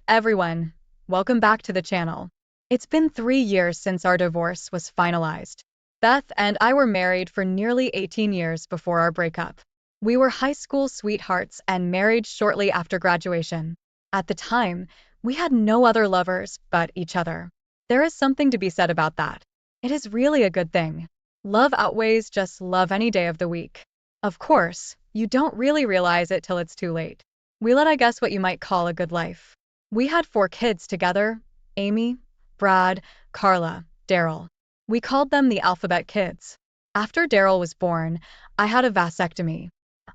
everyone, welcome back to the channel. It's been 3 years since our divorce was finalized. Beth and I were married for nearly 18 years before our breakup. We were high school sweethearts and married shortly after graduation. At the time, we had no other lovers but each other. There is something to be said about that. It is really a good thing. Love outweighs just love any day of the week. Of course, you don't really realize it till it's too late. We led, I guess, what you might call a good life. We had 4 kids together: Amy, Brad, Carla, Daryl. We called them the alphabet kids. After Daryl was born, I had a vasectomy.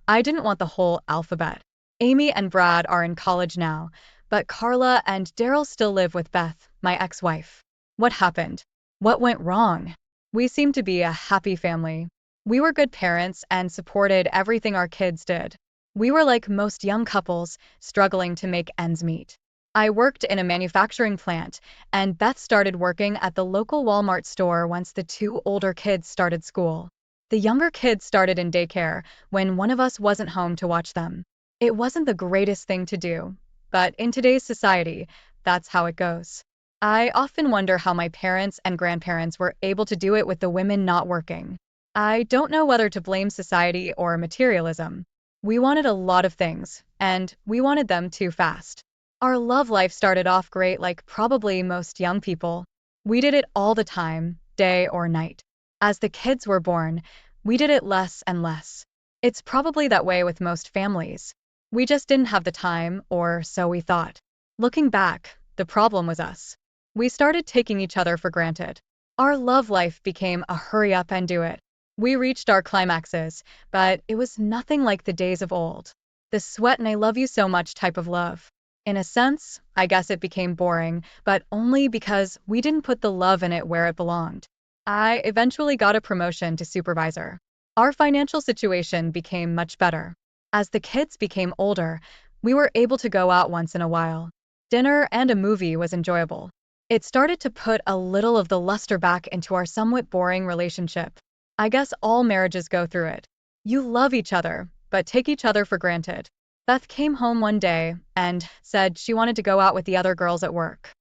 I didn't want the whole alphabet. Amy and Brad are in college now, but Carla and Daryl still live with Beth, my ex-wife. What happened? What went wrong? We seemed to be a happy family. We were good parents and supported everything our kids did. We were like most young couples, struggling to make ends meet. I worked in a manufacturing plant, and Beth started working at the local Walmart store once the 2 older kids started school. The younger kids started in daycare when one of us wasn't home to watch them. It wasn't the greatest thing to do, but in today's society, that's how it goes. I often wonder how my parents and grandparents were able to do it with the women not working. I don't know whether to blame society or materialism. We wanted a lot of things, and we wanted them too fast. Our love life started off great, like probably most young people. We did it all the time, day or night. As the kids were born, we did it less and less. It's probably that way with most families. We just didn't have the time, or so we thought. Looking back, the problem was us. We started taking each other for granted. Our love life became a hurry up and do it. We reached our climaxes, but it was nothing like the days of old. The sweat and I love you so much type of love. In a sense, I guess it became boring, but only because we didn't put the love in it where it belonged. I eventually got a promotion to supervisor. Our financial situation became much better. As the kids became older, we were able to go out once in a while. Dinner and a movie was enjoyable. It started to put a little of the luster back into our somewhat boring relationship. I guess all marriages go through it. You love each other, but take each other for granted. Beth came home one day and said she wanted to go out with the other girls at work.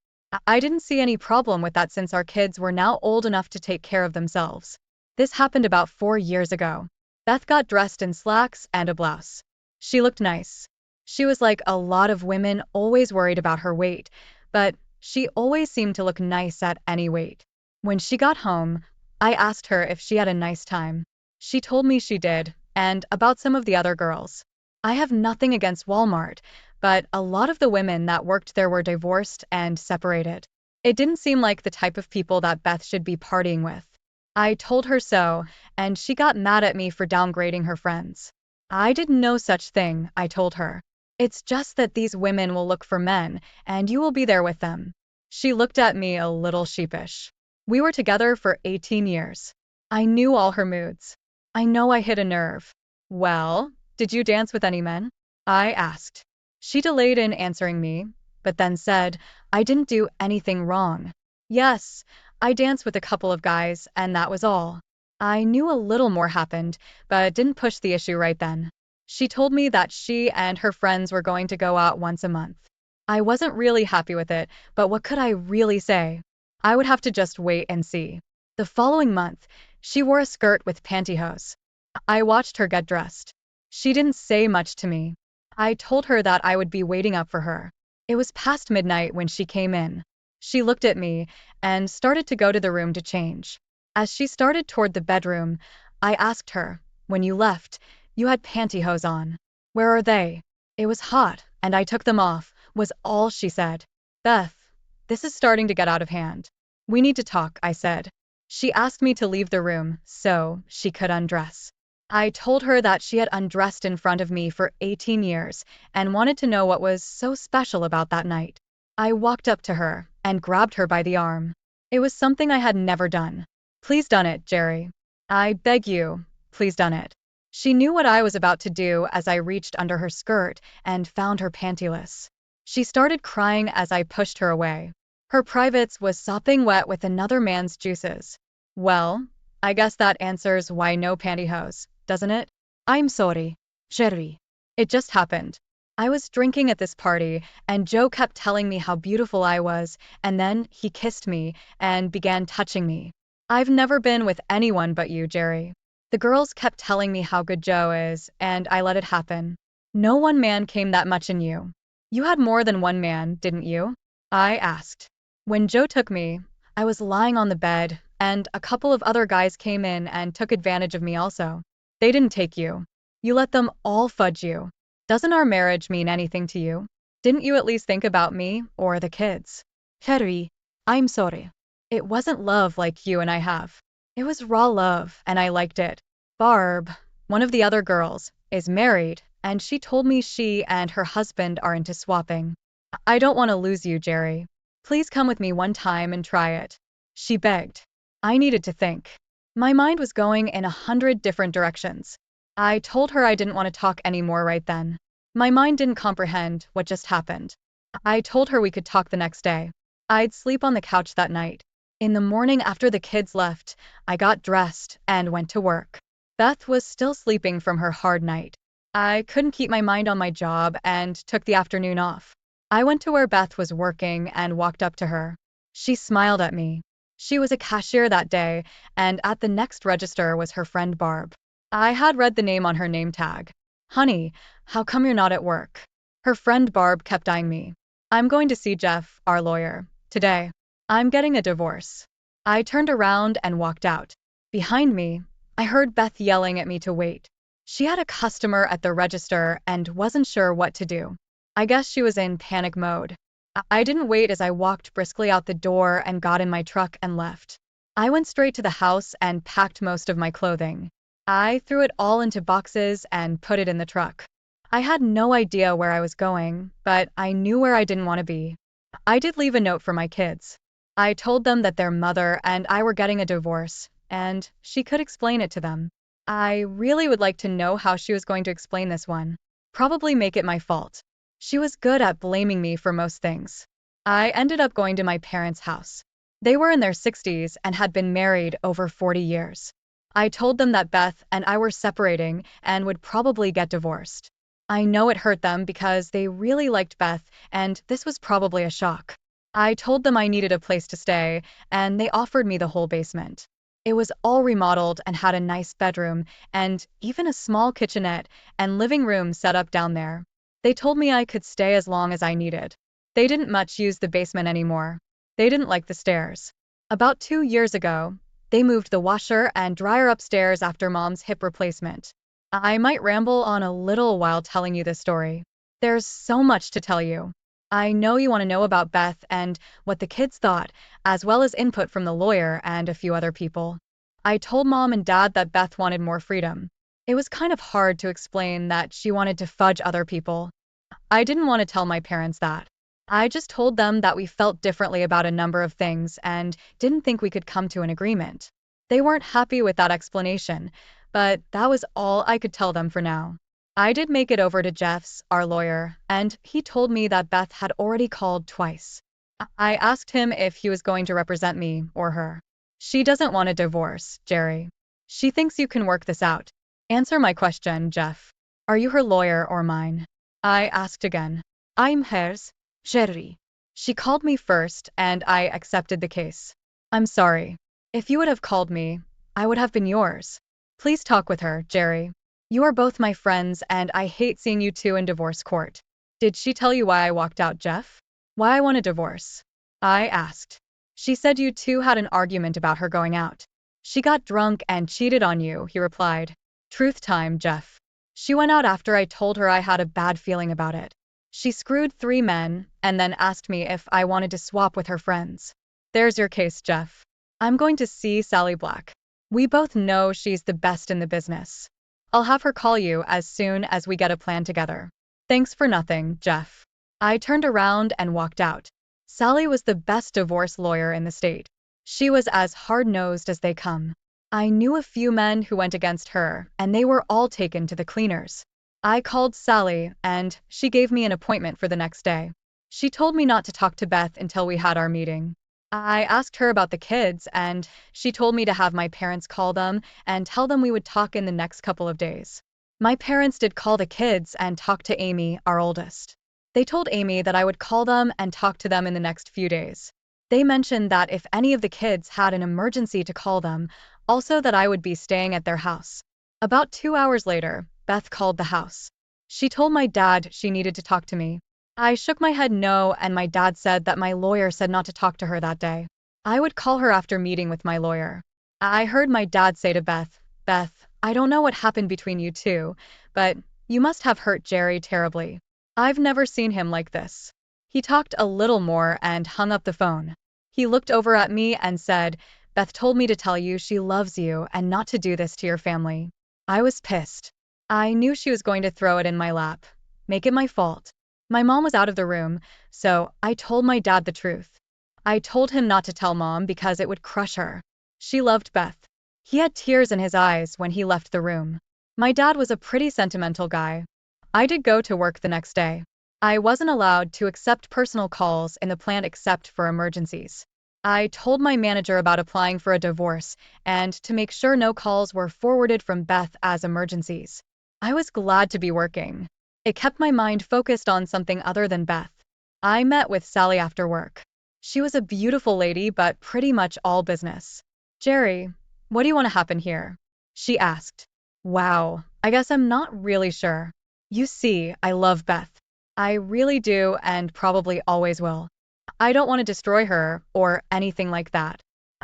I didn't see any problem with that since our kids were now old enough to take care of themselves. This happened about 4 years ago. Beth got dressed in slacks and a blouse. She looked nice. She was like a lot of women, always worried about her weight, but she always seemed to look nice at any weight. When she got home, I asked her if she had a nice time. She told me she did, and about some of the other girls. I have nothing against Walmart, but a lot of the women that worked there were divorced and separated. It didn't seem like the type of people that Beth should be partying with. I told her so, and she got mad at me for downgrading her friends. I didn't know such thing, I told her. It's just that these women will look for men, and you will be there with them. She looked at me a little sheepish. We were together for 18 years. I knew all her moods. I know I hit a nerve. Well, did you dance with any men? I asked. She delayed in answering me, but then said, I didn't do anything wrong. Yes, I danced with a couple of guys, and that was all. I knew a little more happened, but didn't push the issue right then. She told me that she and her friends were going to go out once a month. I wasn't really happy with it, but what could I really say? I would have to just wait and see. The following month, she wore a skirt with pantyhose. I watched her get dressed. She didn't say much to me. I told her that I would be waiting up for her. It was past midnight when she came in. She looked at me and started to go to the room to change. As she started toward the bedroom, I asked her, when you left, you had pantyhose on. Where are they? It was hot, and I took them off, was all she said. Beth, this is starting to get out of hand. We need to talk, I said. She asked me to leave the room so she could undress. I told her that she had undressed in front of me for 18 years and wanted to know what was so special about that night. I walked up to her and grabbed her by the arm. It was something I had never done. Please done it, Jerry. I beg you, please done it. She knew what I was about to do as I reached under her skirt and found her pantyless. She started crying as I pushed her away. Her privates was sopping wet with another man's juices. Well, I guess that answers why no pantyhose, doesn't it? I'm sorry, Jerry. It just happened. I was drinking at this party, and Joe kept telling me how beautiful I was, and then he kissed me and began touching me. I've never been with anyone but you, Jerry. The girls kept telling me how good Joe is, and I let it happen. No one man came that much in you. You had more than one man, didn't you? I asked. When Joe took me, I was lying on the bed, and a couple of other guys came in and took advantage of me also. They didn't take you. You let them all fudge you. Doesn't our marriage mean anything to you? Didn't you at least think about me or the kids? Harry, I'm sorry. It wasn't love like you and I have. It was raw love, and I liked it. Barb, one of the other girls, is married, and she told me she and her husband are into swapping. I don't want to lose you, Jerry. Please come with me one time and try it. She begged. I needed to think. My mind was going in 100 different directions. I told her I didn't want to talk anymore right then. My mind didn't comprehend what just happened. I told her we could talk the next day. I'd sleep on the couch that night. In the morning after the kids left, I got dressed and went to work. Beth was still sleeping from her hard night. I couldn't keep my mind on my job and took the afternoon off. I went to where Beth was working and walked up to her. She smiled at me. She was a cashier that day, and at the next register was her friend Barb. I had read the name on her name tag. Honey, how come you're not at work? Her friend Barb kept eyeing me. I'm going to see Jeff, our lawyer, today. I'm getting a divorce. I turned around and walked out. Behind me, I heard Beth yelling at me to wait. She had a customer at the register and wasn't sure what to do. I guess she was in panic mode. I didn't wait as I walked briskly out the door and got in my truck and left. I went straight to the house and packed most of my clothing. I threw it all into boxes and put it in the truck. I had no idea where I was going, but I knew where I didn't want to be. I did leave a note for my kids. I told them that their mother and I were getting a divorce, and she could explain it to them. I really would like to know how she was going to explain this one. Probably make it my fault. She was good at blaming me for most things. I ended up going to my parents' house. They were in their 60s and had been married over 40 years. I told them that Beth and I were separating and would probably get divorced. I know it hurt them because they really liked Beth, and this was probably a shock. I told them I needed a place to stay, and they offered me the whole basement. It was all remodeled and had a nice bedroom, and even a small kitchenette and living room set up down there. They told me I could stay as long as I needed. They didn't much use the basement anymore. They didn't like the stairs. About 2 years ago, they moved the washer and dryer upstairs after Mom's hip replacement. I might ramble on a little while telling you this story. There's so much to tell you. I know you want to know about Beth and what the kids thought, as well as input from the lawyer and a few other people. I told Mom and Dad that Beth wanted more freedom. It was kind of hard to explain that she wanted to fudge other people. I didn't want to tell my parents that. I just told them that we felt differently about a number of things and didn't think we could come to an agreement. They weren't happy with that explanation, but that was all I could tell them for now. I did make it over to Jeff's, our lawyer, and he told me that Beth had already called twice. I asked him if he was going to represent me or her. She doesn't want a divorce, Jerry. She thinks you can work this out. Answer my question, Jeff. Are you her lawyer or mine? I asked again. I'm hers, Jerry. She called me first, and I accepted the case. I'm sorry. If you would have called me, I would have been yours. Please talk with her, Jerry. You are both my friends, and I hate seeing you two in divorce court. Did she tell you why I walked out, Jeff? Why I want a divorce? I asked. She said you two had an argument about her going out. She got drunk and cheated on you, he replied. Truth time, Jeff. She went out after I told her I had a bad feeling about it. She screwed 3 men and then asked me if I wanted to swap with her friends. There's your case, Jeff. I'm going to see Sally Black. We both know she's the best in the business. I'll have her call you as soon as we get a plan together. Thanks for nothing, Jeff. I turned around and walked out. Sally was the best divorce lawyer in the state. She was as hard-nosed as they come. I knew a few men who went against her, and they were all taken to the cleaners. I called Sally, and she gave me an appointment for the next day. She told me not to talk to Beth until we had our meeting. I asked her about the kids, and she told me to have my parents call them and tell them we would talk in the next couple of days. My parents did call the kids and talk to Amy, our oldest. They told Amy that I would call them and talk to them in the next few days. They mentioned that if any of the kids had an emergency to call them, also that I would be staying at their house. About 2 hours later, Beth called the house. She told my dad she needed to talk to me. I shook my head no, and my dad said that my lawyer said not to talk to her that day. I would call her after meeting with my lawyer. I heard my dad say to Beth, "Beth, I don't know what happened between you two, but you must have hurt Jerry terribly. I've never seen him like this." He talked a little more and hung up the phone. He looked over at me and said, "Beth told me to tell you she loves you and not to do this to your family." I was pissed. I knew she was going to throw it in my lap, make it my fault. My mom was out of the room, so I told my dad the truth. I told him not to tell Mom because it would crush her. She loved Beth. He had tears in his eyes when he left the room. My dad was a pretty sentimental guy. I did go to work the next day. I wasn't allowed to accept personal calls in the plant except for emergencies. I told my manager about applying for a divorce and to make sure no calls were forwarded from Beth as emergencies. I was glad to be working. It kept my mind focused on something other than Beth. I met with Sally after work. She was a beautiful lady, but pretty much all business. "Jerry, what do you want to happen here?" she asked. Wow, I guess I'm not really sure. You see, I love Beth. I really do and probably always will. I don't want to destroy her or anything like that.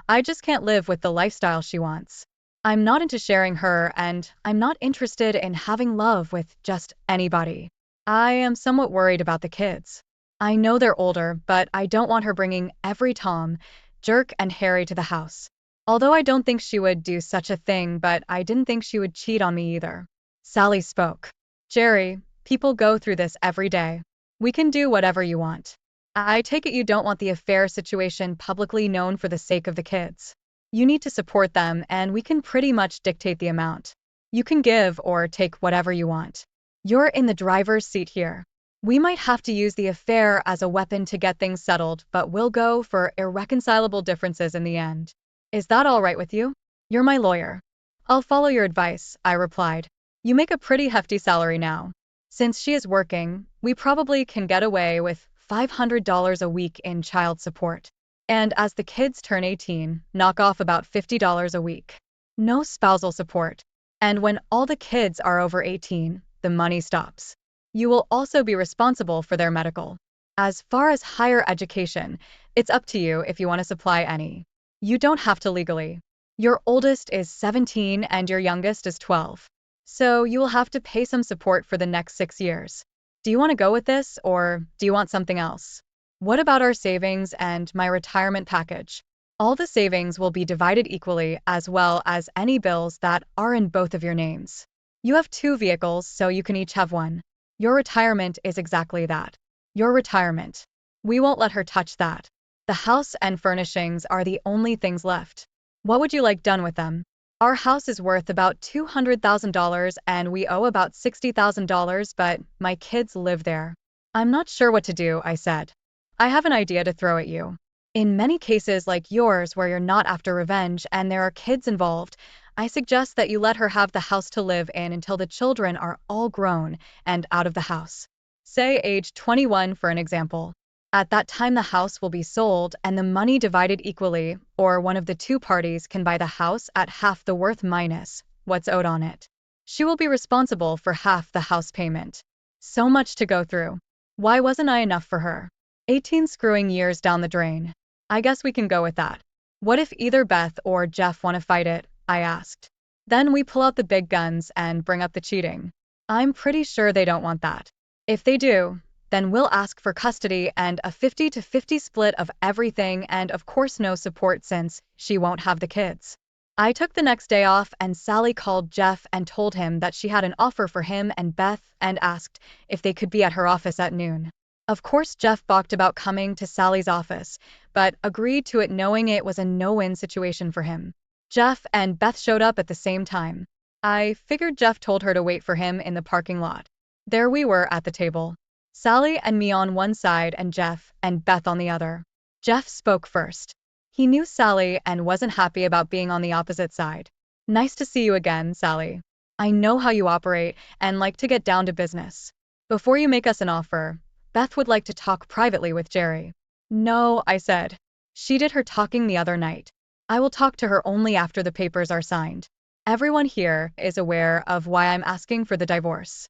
I just can't live with the lifestyle she wants. I'm not into sharing her and I'm not interested in having love with just anybody. I am somewhat worried about the kids. I know they're older, but I don't want her bringing every Tom, Jerk, and Harry to the house. Although I don't think she would do such a thing, but I didn't think she would cheat on me either. Sally spoke. "Jerry, people go through this every day. We can do whatever you want. I take it you don't want the affair situation publicly known for the sake of the kids. You need to support them and we can pretty much dictate the amount. You can give or take whatever you want. You're in the driver's seat here. We might have to use the affair as a weapon to get things settled, but we'll go for irreconcilable differences in the end. Is that all right with you? You're my lawyer." "I'll follow your advice," I replied. "You make a pretty hefty salary now. Since she is working, we probably can get away with $500 a week in child support. And as the kids turn 18, knock off about $50 a week. No spousal support. And when all the kids are over 18, the money stops. You will also be responsible for their medical. As far as higher education, it's up to you if you want to supply any. You don't have to legally. Your oldest is 17 and your youngest is 12. So you will have to pay some support for the next 6 years. Do you want to go with this or do you want something else? What about our savings and my retirement package? All the savings will be divided equally as well as any bills that are in both of your names. You have 2 vehicles, so you can each have one. Your retirement is exactly that. Your retirement. We won't let her touch that. The house and furnishings are the only things left. What would you like done with them? Our house is worth about $200,000 and we owe about $60,000, but my kids live there. I'm not sure what to do, I said. I have an idea to throw at you. In many cases like yours where you're not after revenge and there are kids involved, I suggest that you let her have the house to live in until the children are all grown and out of the house. Say age 21 for an example. At that time the house will be sold and the money divided equally, or one of the 2 parties can buy the house at half the worth minus what's owed on it. She will be responsible for half the house payment. So much to go through. Why wasn't I enough for her? 18 screwing years down the drain. I guess we can go with that. What if either Beth or Jeff want to fight it? I asked. Then we pull out the big guns and bring up the cheating. I'm pretty sure they don't want that. If they do, then we'll ask for custody and a 50-50 split of everything and of course no support since she won't have the kids. I took the next day off and Sally called Jeff and told him that she had an offer for him and Beth and asked if they could be at her office at noon. Of course Jeff balked about coming to Sally's office, but agreed to it knowing it was a no-win situation for him. Jeff and Beth showed up at the same time. I figured Jeff told her to wait for him in the parking lot. There we were at the table. Sally and me on one side and Jeff and Beth on the other. Jeff spoke first. He knew Sally and wasn't happy about being on the opposite side. "Nice to see you again, Sally. I know how you operate and like to get down to business. Before you make us an offer, Beth would like to talk privately with Jerry. No, I said. She did her talking the other night. I will talk to her only after the papers are signed. Everyone here is aware of why I'm asking for the divorce.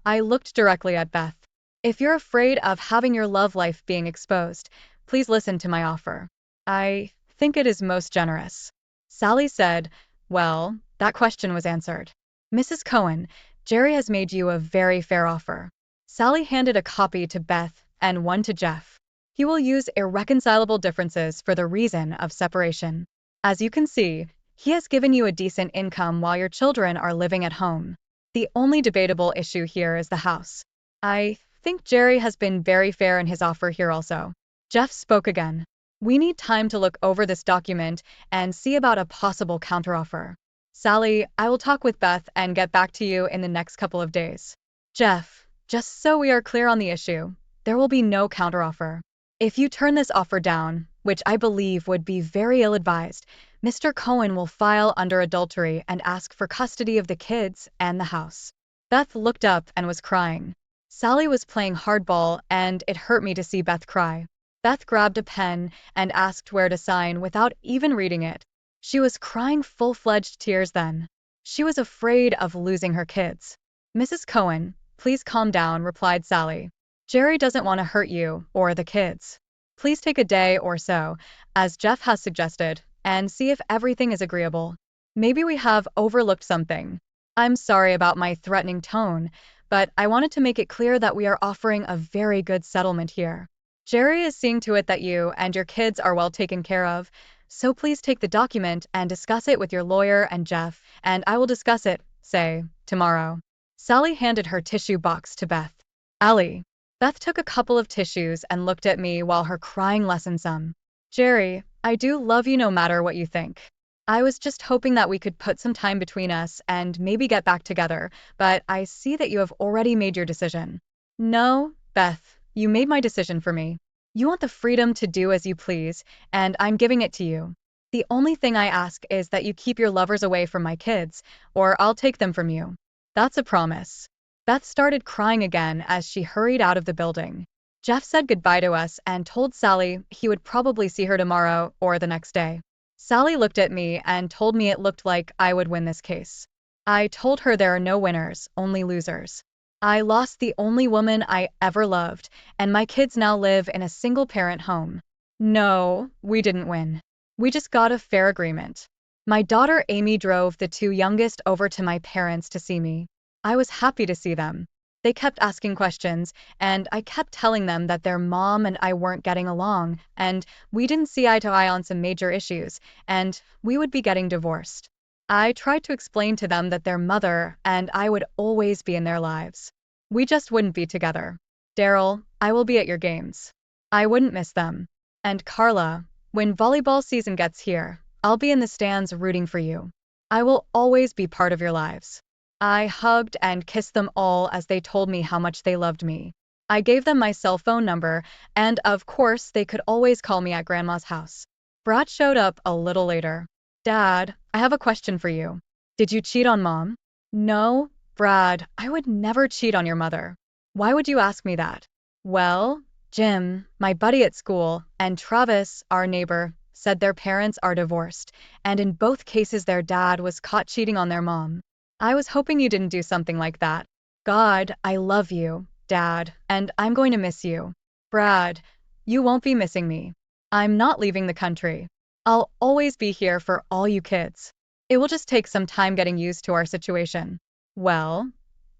I looked directly at Beth. If you're afraid of having your love life being exposed, please listen to my offer. I think it is most generous. Sally said, well, that question was answered. Mrs. Cohen, Jerry has made you a very fair offer. Sally handed a copy to Beth and one to Jeff. He will use irreconcilable differences for the reason of separation. As you can see, he has given you a decent income while your children are living at home. The only debatable issue here is the house. I think Jerry has been very fair in his offer here also. Jeff spoke again. We need time to look over this document and see about a possible counteroffer. Sally, I will talk with Beth and get back to you in the next couple of days. Jeff, just so we are clear on the issue, there will be no counteroffer. If you turn this offer down, which I believe would be very ill-advised, Mr. Cohen will file under adultery and ask for custody of the kids and the house. Beth looked up and was crying. Sally was playing hardball, and it hurt me to see Beth cry. Beth grabbed a pen and asked where to sign without even reading it. She was crying full-fledged tears then. She was afraid of losing her kids. Mrs. Cohen, please calm down, replied Sally. Jerry doesn't want to hurt you or the kids. Please take a day or so, as Jeff has suggested, and see if everything is agreeable. Maybe we have overlooked something. I'm sorry about my threatening tone, but I wanted to make it clear that we are offering a very good settlement here. Jerry is seeing to it that you and your kids are well taken care of, so please take the document and discuss it with your lawyer and Jeff, and I will discuss it, say, tomorrow. Sally handed her tissue box to Beth. Allie. Beth took a couple of tissues and looked at me while her crying lessened some. Jerry, I do love you no matter what you think. I was just hoping that we could put some time between us and maybe get back together, but I see that you have already made your decision. No, Beth, you made my decision for me. You want the freedom to do as you please, and I'm giving it to you. The only thing I ask is that you keep your lovers away from my kids, or I'll take them from you. That's a promise. Beth started crying again as she hurried out of the building. Jeff said goodbye to us and told Sally he would probably see her tomorrow or the next day. Sally looked at me and told me it looked like I would win this case. I told her there are no winners, only losers. I lost the only woman I ever loved, and my kids now live in a single-parent home. No, we didn't win. We just got a fair agreement. My daughter Amy drove the two youngest over to my parents to see me. I was happy to see them. They kept asking questions, and I kept telling them that their mom and I weren't getting along, and we didn't see eye to eye on some major issues, and we would be getting divorced. I tried to explain to them that their mother and I would always be in their lives. We just wouldn't be together. Daryl, I will be at your games. I wouldn't miss them. And Carla, when volleyball season gets here, I'll be in the stands rooting for you. I will always be part of your lives. I hugged and kissed them all as they told me how much they loved me. I gave them my cell phone number, and of course they could always call me at Grandma's house. Brad showed up a little later. Dad, I have a question for you. Did you cheat on Mom? No, Brad, I would never cheat on your mother. Why would you ask me that? Well, Jim, my buddy at school, and Travis, our neighbor, said their parents are divorced, and in both cases their dad was caught cheating on their mom. I was hoping you didn't do something like that. God, I love you, Dad, and I'm going to miss you. Brad, you won't be missing me. I'm not leaving the country. I'll always be here for all you kids. It will just take some time getting used to our situation. Well,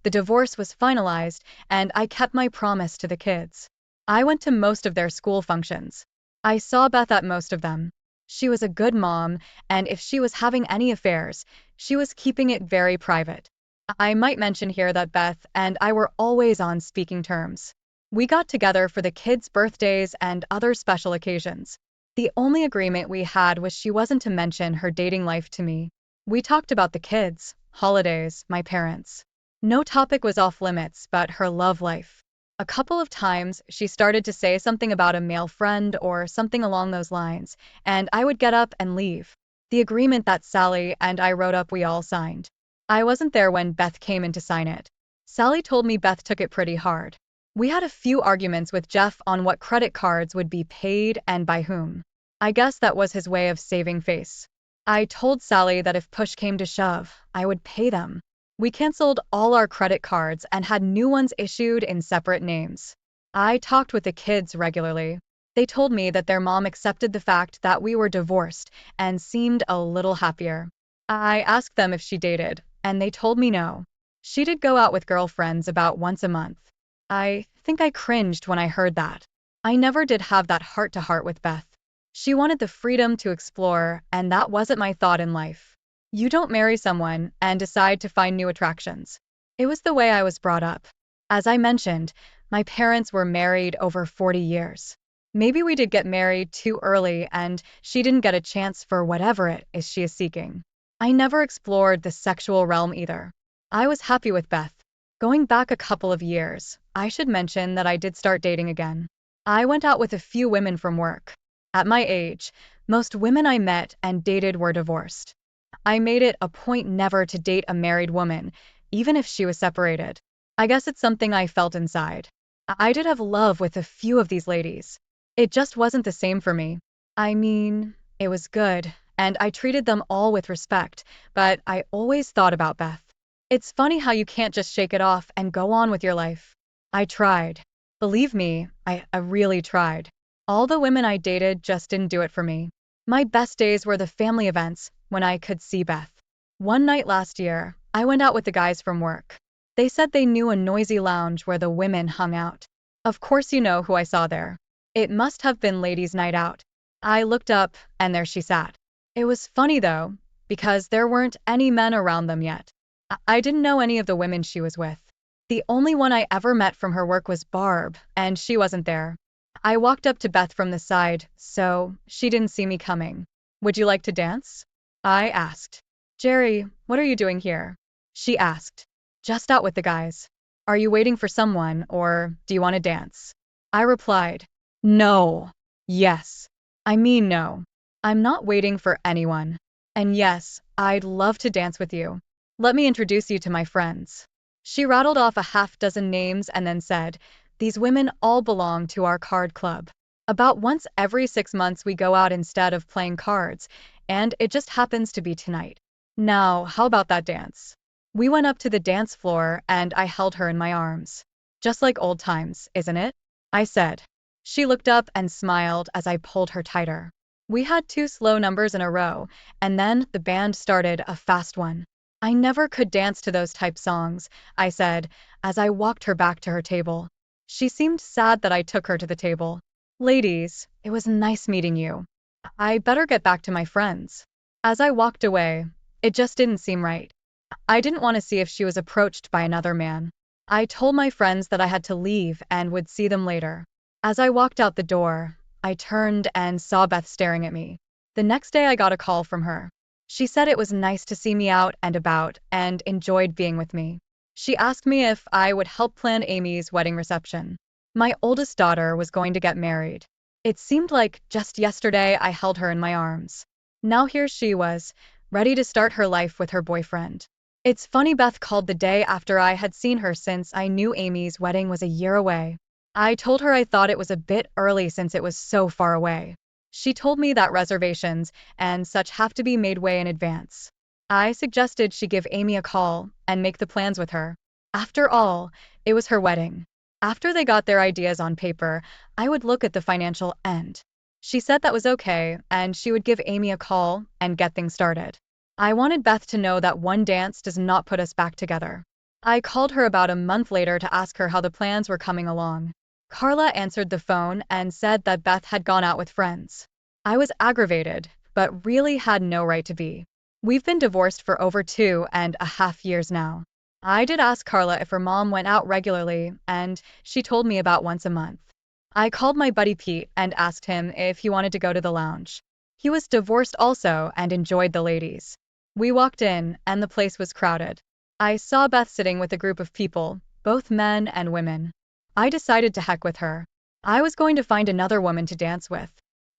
the divorce was finalized, and I kept my promise to the kids. I went to most of their school functions. I saw Beth at most of them. She was a good mom, and if she was having any affairs, she was keeping it very private. I might mention here that Beth and I were always on speaking terms. We got together for the kids' birthdays and other special occasions. The only agreement we had was she wasn't to mention her dating life to me. We talked about the kids, holidays, my parents. No topic was off limits but her love life. A couple of times, she started to say something about a male friend or something along those lines, and I would get up and leave. The agreement that Sally and I wrote up we all signed. I wasn't there when Beth came in to sign it. Sally told me Beth took it pretty hard. We had a few arguments with Jeff on what credit cards would be paid and by whom. I guess that was his way of saving face. I told Sally that if push came to shove, I would pay them. We canceled all our credit cards and had new ones issued in separate names. I talked with the kids regularly. They told me that their mom accepted the fact that we were divorced and seemed a little happier. I asked them if she dated, and they told me no. She did go out with girlfriends about once a month. I think I cringed when I heard that. I never did have that heart-to-heart with Beth. She wanted the freedom to explore, and that wasn't my thought in life. You don't marry someone and decide to find new attractions. It was the way I was brought up. As I mentioned, my parents were married over 40 years. Maybe we did get married too early and she didn't get a chance for whatever it is she is seeking. I never explored the sexual realm either. I was happy with Beth. Going back a couple of years, I should mention that I did start dating again. I went out with a few women from work. At my age, most women I met and dated were divorced. I made it a point never to date a married woman, even if she was separated. I guess it's something I felt inside. I did have love with a few of these ladies. It just wasn't the same for me. I mean, it was good, and I treated them all with respect, but I always thought about Beth. It's funny how you can't just shake it off and go on with your life. I tried. Believe me, I really tried. All the women I dated just didn't do it for me. My best days were the family events, when I could see Beth. One night last year, I went out with the guys from work. They said they knew a noisy lounge where the women hung out. Of course you know who I saw there. It must have been ladies' night out. I looked up, and there she sat. It was funny though, because there weren't any men around them yet. I didn't know any of the women she was with. The only one I ever met from her work was Barb, and she wasn't there. I walked up to Beth from the side, so she didn't see me coming. Would you like to dance? I asked. Jerry, what are you doing here? She asked. Just out with the guys. Are you waiting for someone, or do you want to dance? I replied. No. Yes. I mean no. I'm not waiting for anyone. And yes, I'd love to dance with you. Let me introduce you to my friends. She rattled off a half-dozen names and then said, these women all belong to our card club. About once every 6 months we go out instead of playing cards, and it just happens to be tonight. Now, how about that dance? We went up to the dance floor and I held her in my arms. Just like old times, isn't it? I said. She looked up and smiled as I pulled her tighter. We had 2 slow numbers in a row, and then the band started a fast one. I never could dance to those type songs, I said, as I walked her back to her table. She seemed sad that I took her to the table. Ladies, it was nice meeting you. I better get back to my friends. As I walked away, it just didn't seem right. I didn't want to see if she was approached by another man. I told my friends that I had to leave and would see them later. As I walked out the door, I turned and saw Beth staring at me. The next day I got a call from her. She said it was nice to see me out and about and enjoyed being with me. She asked me if I would help plan Amy's wedding reception. My oldest daughter was going to get married. It seemed like just yesterday I held her in my arms. Now here she was, ready to start her life with her boyfriend. It's funny Beth called the day after I had seen her since I knew Amy's wedding was a year away. I told her I thought it was a bit early since it was so far away. She told me that reservations and such have to be made way in advance. I suggested she give Amy a call and make the plans with her. After all, it was her wedding. After they got their ideas on paper, I would look at the financial end. She said that was okay, and she would give Amy a call and get things started. I wanted Beth to know that one dance does not put us back together. I called her about a month later to ask her how the plans were coming along. Carla answered the phone and said that Beth had gone out with friends. I was aggravated, but really had no right to be. We've been divorced for over 2.5 years now. I did ask Carla if her mom went out regularly, and she told me about once a month. I called my buddy Pete and asked him if he wanted to go to the lounge. He was divorced also and enjoyed the ladies. We walked in, and the place was crowded. I saw Beth sitting with a group of people, both men and women. I decided to heck with her. I was going to find another woman to dance with.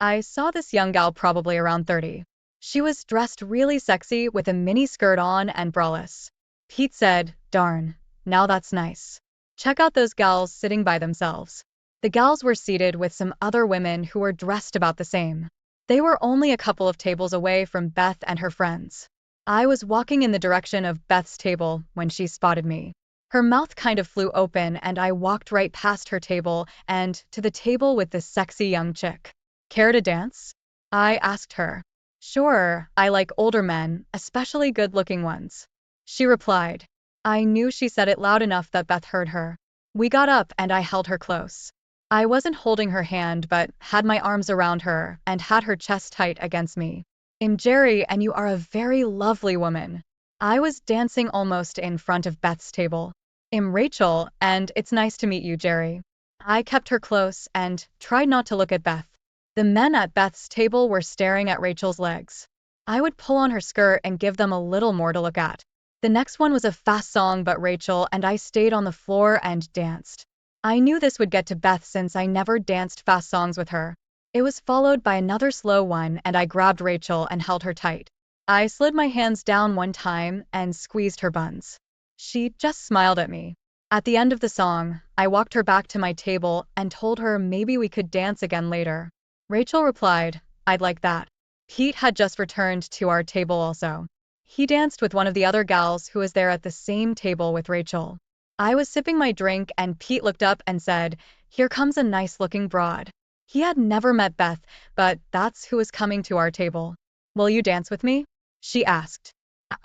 I saw this young gal probably around 30. She was dressed really sexy with a mini skirt on and braless. Pete said, "Darn, now that's nice. Check out those gals sitting by themselves." The gals were seated with some other women who were dressed about the same. They were only a couple of tables away from Beth and her friends. I was walking in the direction of Beth's table when she spotted me. Her mouth kind of flew open and I walked right past her table and to the table with this sexy young chick. "Care to dance?" I asked her. "Sure, I like older men, especially good-looking ones," she replied. I knew she said it loud enough that Beth heard her. We got up and I held her close. I wasn't holding her hand but had my arms around her and had her chest tight against me. "I'm Jerry and you are a very lovely woman." I was dancing almost in front of Beth's table. "I'm Rachel and it's nice to meet you, Jerry." I kept her close and tried not to look at Beth. The men at Beth's table were staring at Rachel's legs. I would pull on her skirt and give them a little more to look at. The next one was a fast song but Rachel and I stayed on the floor and danced. I knew this would get to Beth since I never danced fast songs with her. It was followed by another slow one and I grabbed Rachel and held her tight. I slid my hands down one time and squeezed her buns. She just smiled at me. At the end of the song, I walked her back to my table and told her maybe we could dance again later. Rachel replied, "I'd like that." Pete had just returned to our table also. He danced with one of the other gals who was there at the same table with Rachel. I was sipping my drink and Pete looked up and said, "Here comes a nice-looking broad." He had never met Beth, but that's who was coming to our table. "Will you dance with me?" she asked.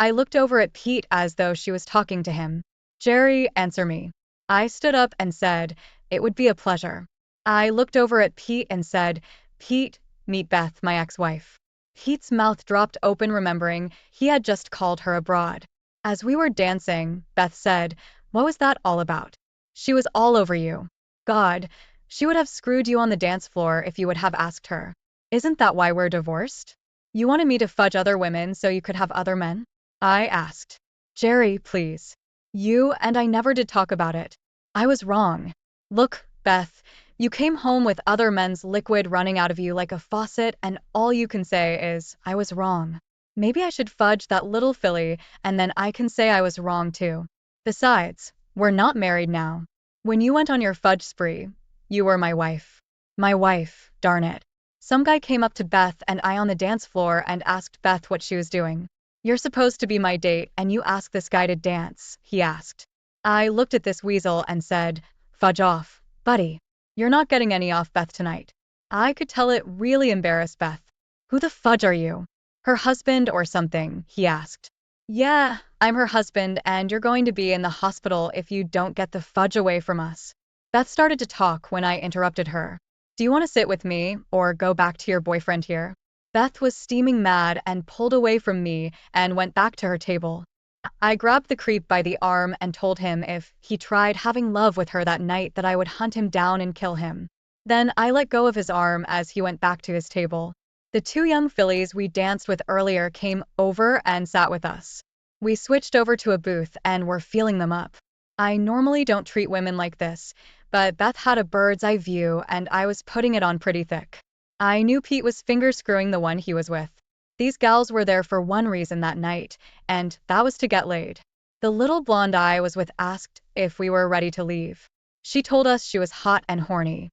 I looked over at Pete as though she was talking to him. "Jerry, answer me." I stood up and said, "It would be a pleasure." I looked over at Pete and said, "Pete, meet Beth, my ex-wife." Pete's mouth dropped open remembering he had just called her a broad. As we were dancing, Beth said, "What was that all about? She was all over you." God, she would have screwed you on the dance floor if you would have asked her. "Isn't that why we're divorced? You wanted me to fudge other women so you could have other men?" I asked. "Jerry, please. You and I never did talk about it. I was wrong. Look, Beth, you came home with other men's liquid running out of you like a faucet and all you can say is, 'I was wrong.' Maybe I should fudge that little filly and then I can say I was wrong too. Besides, we're not married now. When you went on your fudge spree, you were my wife." My wife, darn it. Some guy came up to Beth and I on the dance floor and asked Beth what she was doing. "You're supposed to be my date and you ask this guy to dance," he asked. I looked at this weasel and said, "Fudge off, buddy. You're not getting any off Beth tonight." I could tell it really embarrassed Beth. "Who the fudge are you? Her husband or something?" he asked. "Yeah, I'm her husband and you're going to be in the hospital if you don't get the fudge away from us." Beth started to talk when I interrupted her. "Do you want to sit with me or go back to your boyfriend here?" Beth was steaming mad and pulled away from me and went back to her table. I grabbed the creep by the arm and told him if he tried having love with her that night that I would hunt him down and kill him. Then I let go of his arm as he went back to his table. The two young fillies we danced with earlier came over and sat with us. We switched over to a booth and were feeling them up. I normally don't treat women like this, but Beth had a bird's eye view and I was putting it on pretty thick. I knew Pete was finger screwing the one he was with. These gals were there for one reason that night, and that was to get laid. The little blonde I was with asked if we were ready to leave. She told us she was hot and horny.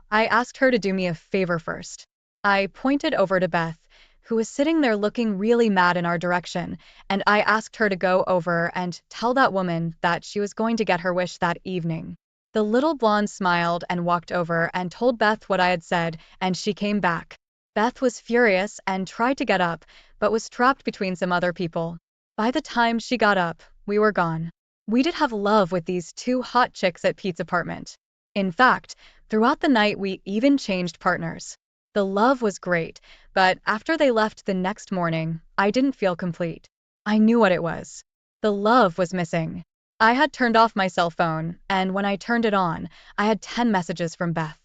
I asked her to do me a favor first. I pointed over to Beth, who was sitting there looking really mad in our direction, and I asked her to go over and tell that woman that she was going to get her wish that evening. The little blonde smiled and walked over and told Beth what I had said, and she came back. Beth was furious and tried to get up, but was trapped between some other people. By the time she got up, we were gone. We did have love with these two hot chicks at Pete's apartment. In fact, throughout the night we even changed partners. The love was great, but after they left the next morning, I didn't feel complete. I knew what it was. The love was missing. I had turned off my cell phone, and when I turned it on, I had 10 messages from Beth.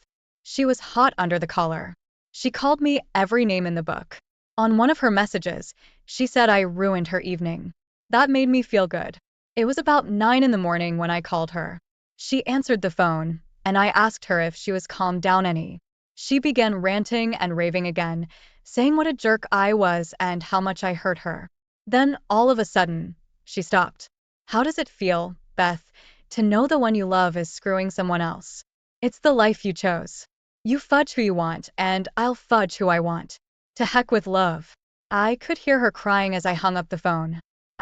She was hot under the collar. She called me every name in the book. On one of her messages, she said I ruined her evening. That made me feel good. It was about 9 in the morning when I called her. She answered the phone, and I asked her if she was calmed down any. She began ranting and raving again, saying what a jerk I was and how much I hurt her. Then, all of a sudden, she stopped. How does it feel, Beth, to know the one you love is screwing someone else? It's the life you chose. You fudge who you want, and I'll fudge who I want. To heck with love. I could hear her crying as I hung up the phone.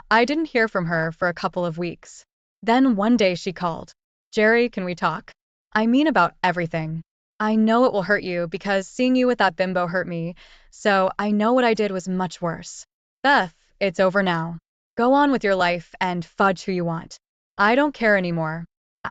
I didn't hear from her for a couple of weeks. Then one day she called. Jerry, can we talk? I mean about everything. I know it will hurt you because seeing you with that bimbo hurt me, so I know what I did was much worse. Beth, it's over now. Go on with your life and fudge who you want. I don't care anymore.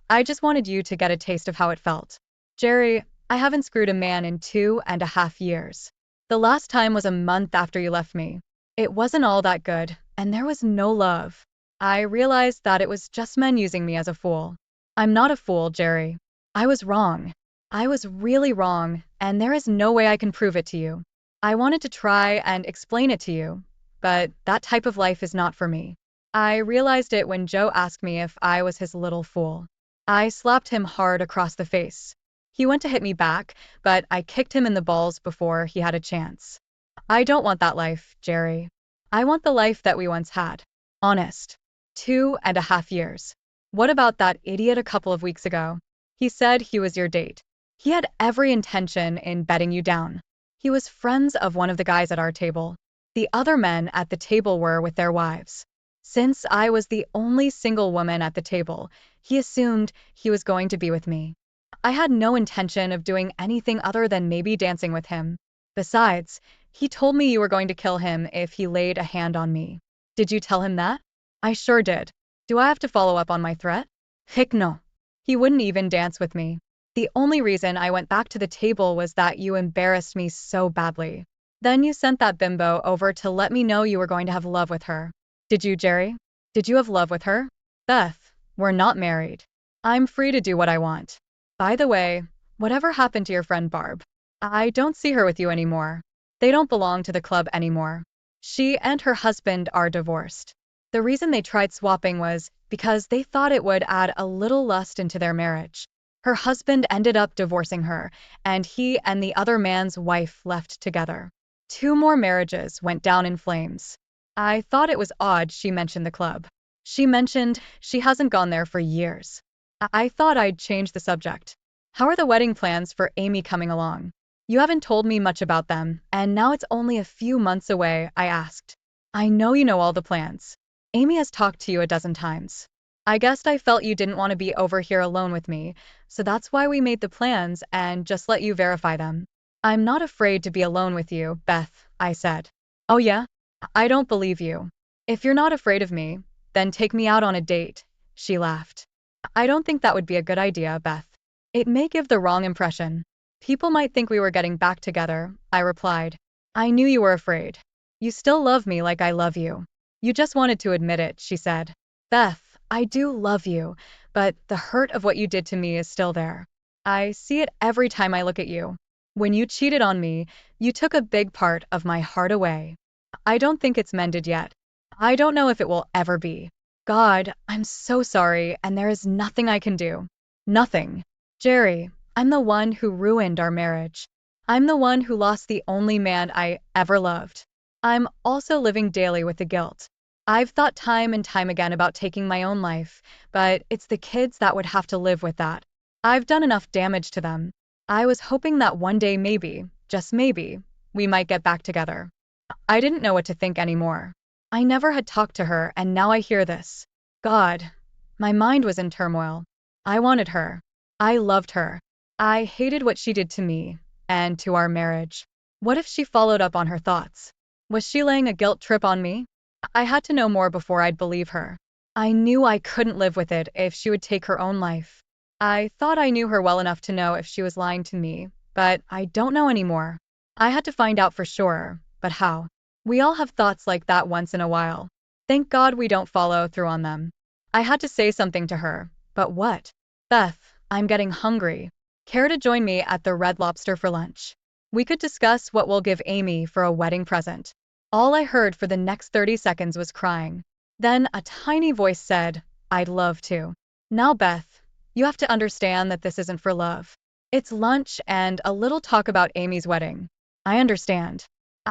I just wanted you to get a taste of how it felt. Jerry, I haven't screwed a man in 2.5 years. The last time was a month after you left me. It wasn't all that good, and there was no love. I realized that it was just men using me as a fool. I'm not a fool, Jerry. I was wrong. I was really wrong, and there is no way I can prove it to you. I wanted to try and explain it to you, but that type of life is not for me. I realized it when Joe asked me if I was his little fool. I slapped him hard across the face. He went to hit me back, but I kicked him in the balls before he had a chance. I don't want that life, Jerry. I want the life that we once had. Honest. 2.5 years. What about that idiot a couple of weeks ago? He said he was your date. He had every intention in bedding you down. He was friends of one of the guys at our table. The other men at the table were with their wives. Since I was the only single woman at the table, he assumed he was going to be with me. I had no intention of doing anything other than maybe dancing with him. Besides, he told me you were going to kill him if he laid a hand on me. Did you tell him that? I sure did. Do I have to follow up on my threat? Heck no. He wouldn't even dance with me. The only reason I went back to the table was that you embarrassed me so badly. Then you sent that bimbo over to let me know you were going to have love with her. Did you, Jerry? Did you have love with her? Beth, we're not married. I'm free to do what I want. By the way, whatever happened to your friend Barb? I don't see her with you anymore. They don't belong to the club anymore. She and her husband are divorced. The reason they tried swapping was because they thought it would add a little lust into their marriage. Her husband ended up divorcing her, and he and the other man's wife left together. 2 more marriages went down in flames. I thought it was odd she mentioned the club. She mentioned she hasn't gone there for years. I thought I'd change the subject. How are the wedding plans for Amy coming along? You haven't told me much about them, and now it's only a few months away, I asked. I know you know all the plans. Amy has talked to you a dozen times. I guessed I felt you didn't want to be over here alone with me, so that's why we made the plans and just let you verify them. I'm not afraid to be alone with you, Beth, I said. Oh yeah? I don't believe you. If you're not afraid of me, then take me out on a date, she laughed. I don't think that would be a good idea, Beth. It may give the wrong impression. People might think we were getting back together, I replied. I knew you were afraid. You still love me like I love you. You just wanted to admit it, she said. Beth, I do love you, but the hurt of what you did to me is still there. I see it every time I look at you. When you cheated on me, you took a big part of my heart away. I don't think it's mended yet. I don't know if it will ever be. God, I'm so sorry, and there is nothing I can do. Nothing. Jerry, I'm the one who ruined our marriage. I'm the one who lost the only man I ever loved. I'm also living daily with the guilt. I've thought time and time again about taking my own life, but it's the kids that would have to live with that. I've done enough damage to them. I was hoping that one day maybe, just maybe, we might get back together. I didn't know what to think anymore. I never had talked to her, and now I hear this. God, my mind was in turmoil. I wanted her. I loved her. I hated what she did to me, and to our marriage. What if she followed up on her thoughts? Was she laying a guilt trip on me? I had to know more before I'd believe her. I knew I couldn't live with it if she would take her own life. I thought I knew her well enough to know if she was lying to me, but I don't know anymore. I had to find out for sure, but how? We all have thoughts like that once in a while. Thank God we don't follow through on them. I had to say something to her, but what? Beth, I'm getting hungry. Care to join me at the Red Lobster for lunch? We could discuss what we'll give Amy for a wedding present. All I heard for the next 30 seconds was crying. Then a tiny voice said, I'd love to. Now, Beth, you have to understand that this isn't for love. It's lunch and a little talk about Amy's wedding. I understand.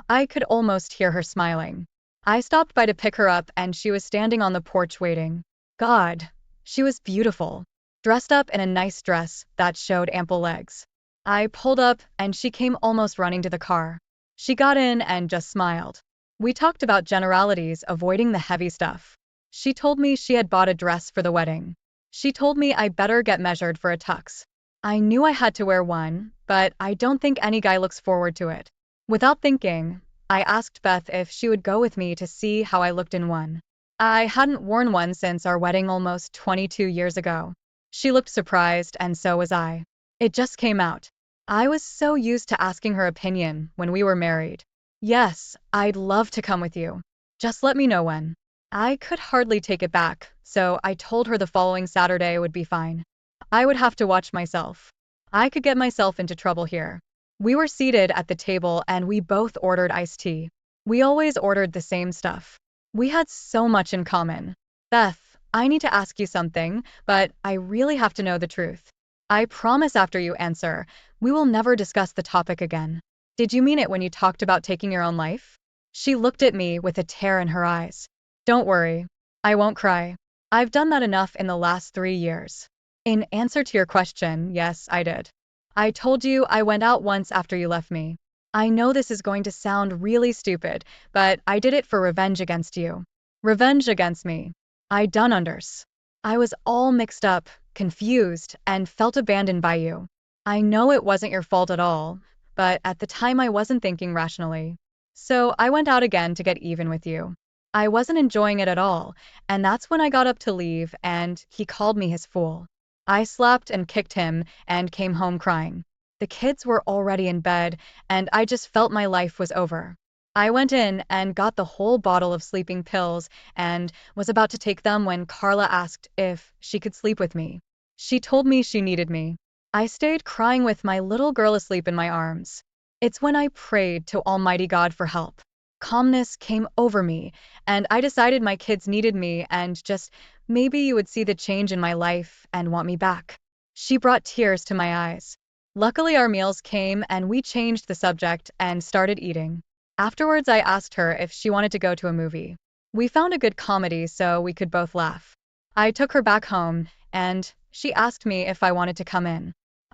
I could almost hear her smiling. I stopped by to pick her up and she was standing on the porch waiting. God, she was beautiful, dressed up in a nice dress that showed ample legs. I pulled up and she came almost running to the car. She got in and just smiled. We talked about generalities, avoiding the heavy stuff. She told me she had bought a dress for the wedding. She told me I better get measured for a tux. I knew I had to wear one, but I don't think any guy looks forward to it. Without thinking, I asked Beth if she would go with me to see how I looked in one. I hadn't worn one since our wedding almost 22 years ago. She looked surprised, and so was I. It just came out. I was so used to asking her opinion when we were married. Yes, I'd love to come with you. Just let me know when. I could hardly take it back, so I told her the following Saturday would be fine. I would have to watch myself. I could get myself into trouble here. We were seated at the table and we both ordered iced tea. We always ordered the same stuff. We had so much in common. Beth, I need to ask you something, but I really have to know the truth. I promise after you answer, we will never discuss the topic again. Did you mean it when you talked about taking your own life? She looked at me with a tear in her eyes. Don't worry. I won't cry. I've done that enough in the last 3 years. In answer to your question, yes, I did. I told you I went out once after you left me. I know this is going to sound really stupid, but I did it for revenge against you. Revenge against me. I done unders. I was all mixed up, confused, and felt abandoned by you. I know it wasn't your fault at all, but at the time I wasn't thinking rationally. So I went out again to get even with you. I wasn't enjoying it at all, and that's when I got up to leave and he called me his fool. I slapped and kicked him and came home crying. The kids were already in bed, and I just felt my life was over. I went in and got the whole bottle of sleeping pills and was about to take them when Carla asked if she could sleep with me. She told me she needed me. I stayed crying with my little girl asleep in my arms. It's when I prayed to Almighty God for help. Calmness came over me, and I decided my kids needed me and just maybe you would see the change in my life and want me back. She brought tears to my eyes. Luckily, our meals came and we changed the subject and started eating. Afterwards, I asked her if she wanted to go to a movie. We found a good comedy so we could both laugh. I took her back home, and she asked me if I wanted to come in.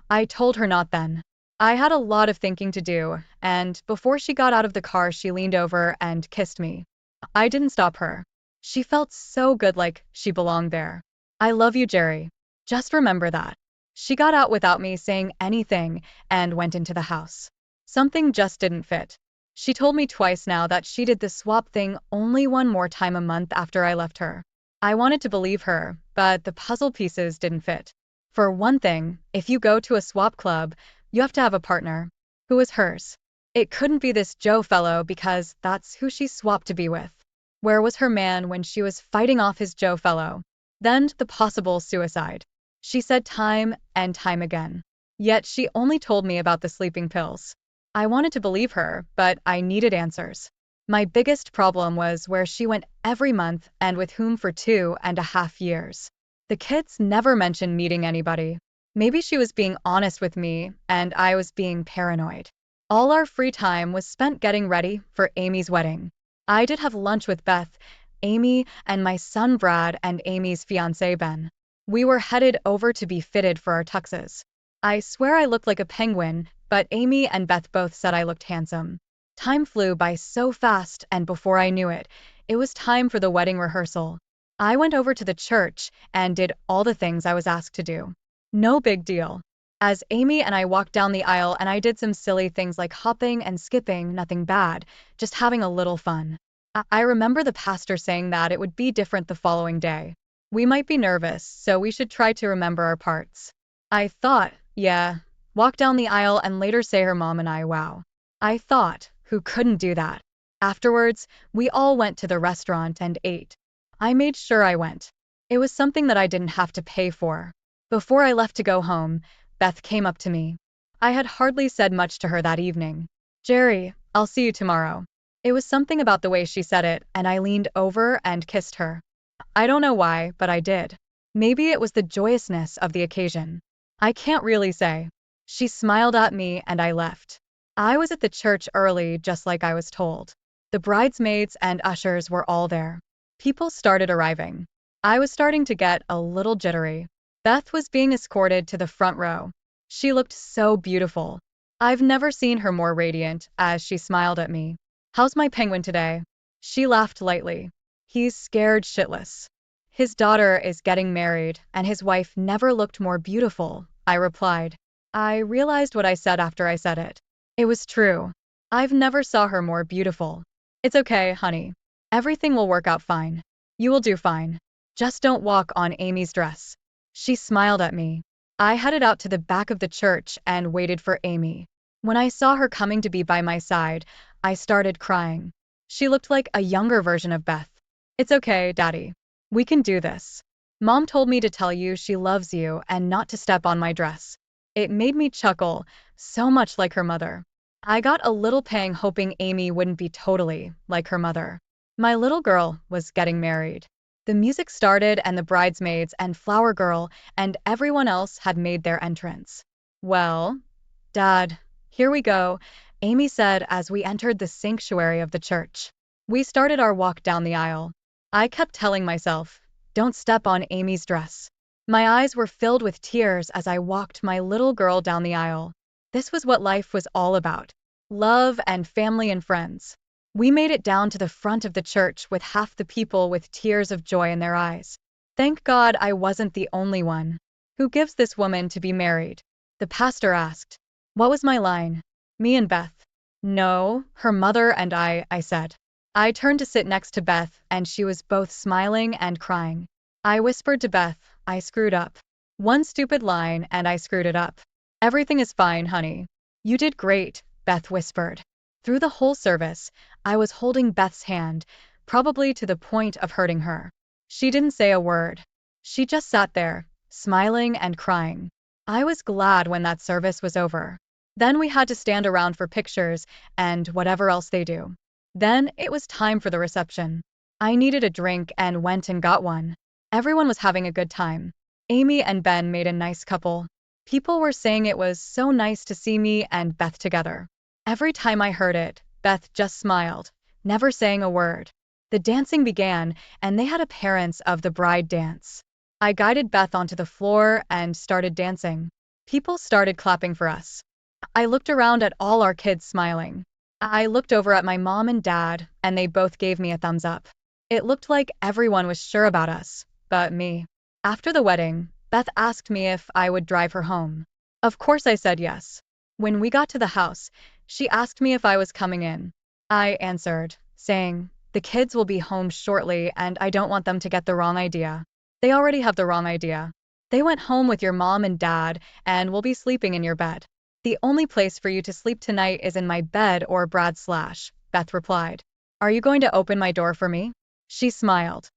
I told her not then. I had a lot of thinking to do, and before she got out of the car, she leaned over and kissed me. I didn't stop her. She felt so good, like she belonged there. I love you, Jerry. Just remember that. She got out without me saying anything and went into the house. Something just didn't fit. She told me twice now that she did the swap thing only one more time a month after I left her. I wanted to believe her, but the puzzle pieces didn't fit. For one thing, if you go to a swap club, you have to have a partner. Who was hers? It couldn't be this Joe fellow because that's who she swapped to be with. Where was her man when she was fighting off his Joe fellow? Then the possible suicide. She said time and time again. Yet she only told me about the sleeping pills. I wanted to believe her, but I needed answers. My biggest problem was where she went every month and with whom for 2.5 years. The kids never mentioned meeting anybody. Maybe she was being honest with me, and I was being paranoid. All our free time was spent getting ready for Amy's wedding. I did have lunch with Beth, Amy, and my son Brad and Amy's fiancé Ben. We were headed over to be fitted for our tuxes. I swear I looked like a penguin, but Amy and Beth both said I looked handsome. Time flew by so fast, and before I knew it, it was time for the wedding rehearsal. I went over to the church and did all the things I was asked to do. No big deal. As Amy and I walked down the aisle and I did some silly things like hopping and skipping, nothing bad, just having a little fun. I remember the pastor saying that it would be different the following day. We might be nervous, so we should try to remember our parts. I thought, yeah, walk down the aisle and later say her mom and I wow. I thought, who couldn't do that? Afterwards, we all went to the restaurant and ate. I made sure I went. It was something that I didn't have to pay for. Before I left to go home, Beth came up to me. I had hardly said much to her that evening. Jerry, I'll see you tomorrow. It was something about the way she said it, and I leaned over and kissed her. I don't know why, but I did. Maybe it was the joyousness of the occasion. I can't really say. She smiled at me and I left. I was at the church early, just like I was told. The bridesmaids and ushers were all there. People started arriving. I was starting to get a little jittery. Beth was being escorted to the front row. She looked so beautiful. I've never seen her more radiant as she smiled at me. "How's my penguin today?" She laughed lightly. "He's scared shitless. His daughter is getting married, and his wife never looked more beautiful," I replied. I realized what I said after I said it. It was true. I've never saw her more beautiful. "It's okay, honey. Everything will work out fine. You will do fine. Just don't walk on Amy's dress." She smiled at me. I headed out to the back of the church and waited for Amy. When I saw her coming to be by my side, I started crying. She looked like a younger version of Beth. "It's okay, Daddy. We can do this. Mom told me to tell you she loves you and not to step on my dress." It made me chuckle, so much like her mother. I got a little pang hoping Amy wouldn't be totally like her mother. My little girl was getting married. The music started and the bridesmaids and flower girl and everyone else had made their entrance. "Well, Dad, here we go," Amy said as we entered the sanctuary of the church. We started our walk down the aisle. I kept telling myself, "Don't step on Amy's dress." My eyes were filled with tears as I walked my little girl down the aisle. This was what life was all about. Love and family and friends. We made it down to the front of the church with half the people with tears of joy in their eyes. Thank God I wasn't the only one. "Who gives this woman to be married?" the pastor asked. What was my line? "Me and Beth." "No, her mother and I said. I turned to sit next to Beth and she was both smiling and crying. I whispered to Beth, "I screwed up. One stupid line and I screwed it up." "Everything is fine, honey. You did great," Beth whispered. Through the whole service, I was holding Beth's hand, probably to the point of hurting her. She didn't say a word. She just sat there, smiling and crying. I was glad when that service was over. Then we had to stand around for pictures and whatever else they do. Then it was time for the reception. I needed a drink and went and got one. Everyone was having a good time. Amy and Ben made a nice couple. People were saying it was so nice to see me and Beth together. Every time I heard it, Beth just smiled, never saying a word. The dancing began, and they had appearance of the bride dance. I guided Beth onto the floor and started dancing. People started clapping for us. I looked around at all our kids smiling. I looked over at my mom and dad, and they both gave me a thumbs up. It looked like everyone was sure about us, but me. After the wedding, Beth asked me if I would drive her home. Of course I said yes. When we got to the house, she asked me if I was coming in. I answered, saying, "The kids will be home shortly and I don't want them to get the wrong idea." "They already have the wrong idea. They went home with your mom and dad and will be sleeping in your bed. The only place for you to sleep tonight is in my bed or Brad's," Beth replied. "Are you going to open my door for me?" She smiled.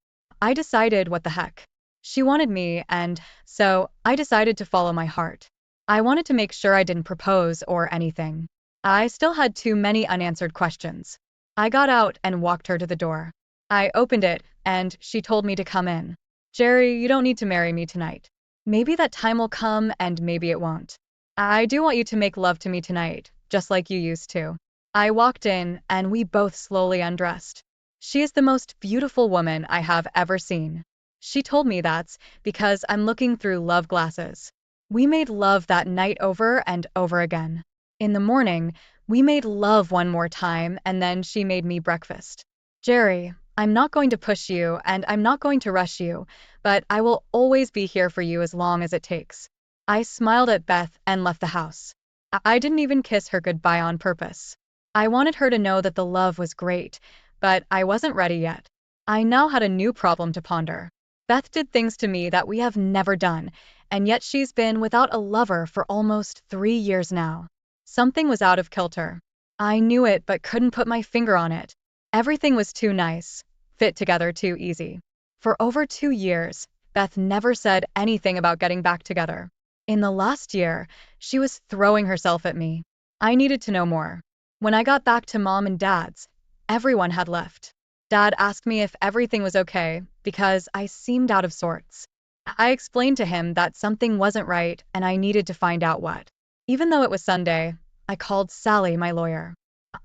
I decided what the heck. She wanted me, and so I decided to follow my heart. I wanted to make sure I didn't propose or anything. I still had too many unanswered questions. I got out and walked her to the door. I opened it, and she told me to come in. "Jerry, you don't need to marry me tonight. Maybe that time will come and maybe it won't. I do want you to make love to me tonight, just like you used to." I walked in, and we both slowly undressed. She is the most beautiful woman I have ever seen. She told me that's because I'm looking through love glasses. We made love that night over and over again. In the morning, we made love one more time and then she made me breakfast. "Jerry, I'm not going to push you and I'm not going to rush you, but I will always be here for you as long as it takes." I smiled at Beth and left the house. I didn't even kiss her goodbye on purpose. I wanted her to know that the love was great, but I wasn't ready yet. I now had a new problem to ponder. Beth did things to me that we have never done, and yet she's been without a lover for almost 3 years now. Something was out of kilter. I knew it but couldn't put my finger on it. Everything was too nice, fit together too easy. For over 2 years, Beth never said anything about getting back together. In the last year, she was throwing herself at me. I needed to know more. When I got back to Mom and Dad's, everyone had left. Dad asked me if everything was okay, because I seemed out of sorts. I explained to him that something wasn't right and I needed to find out what. Even though it was Sunday, I called Sally, my lawyer.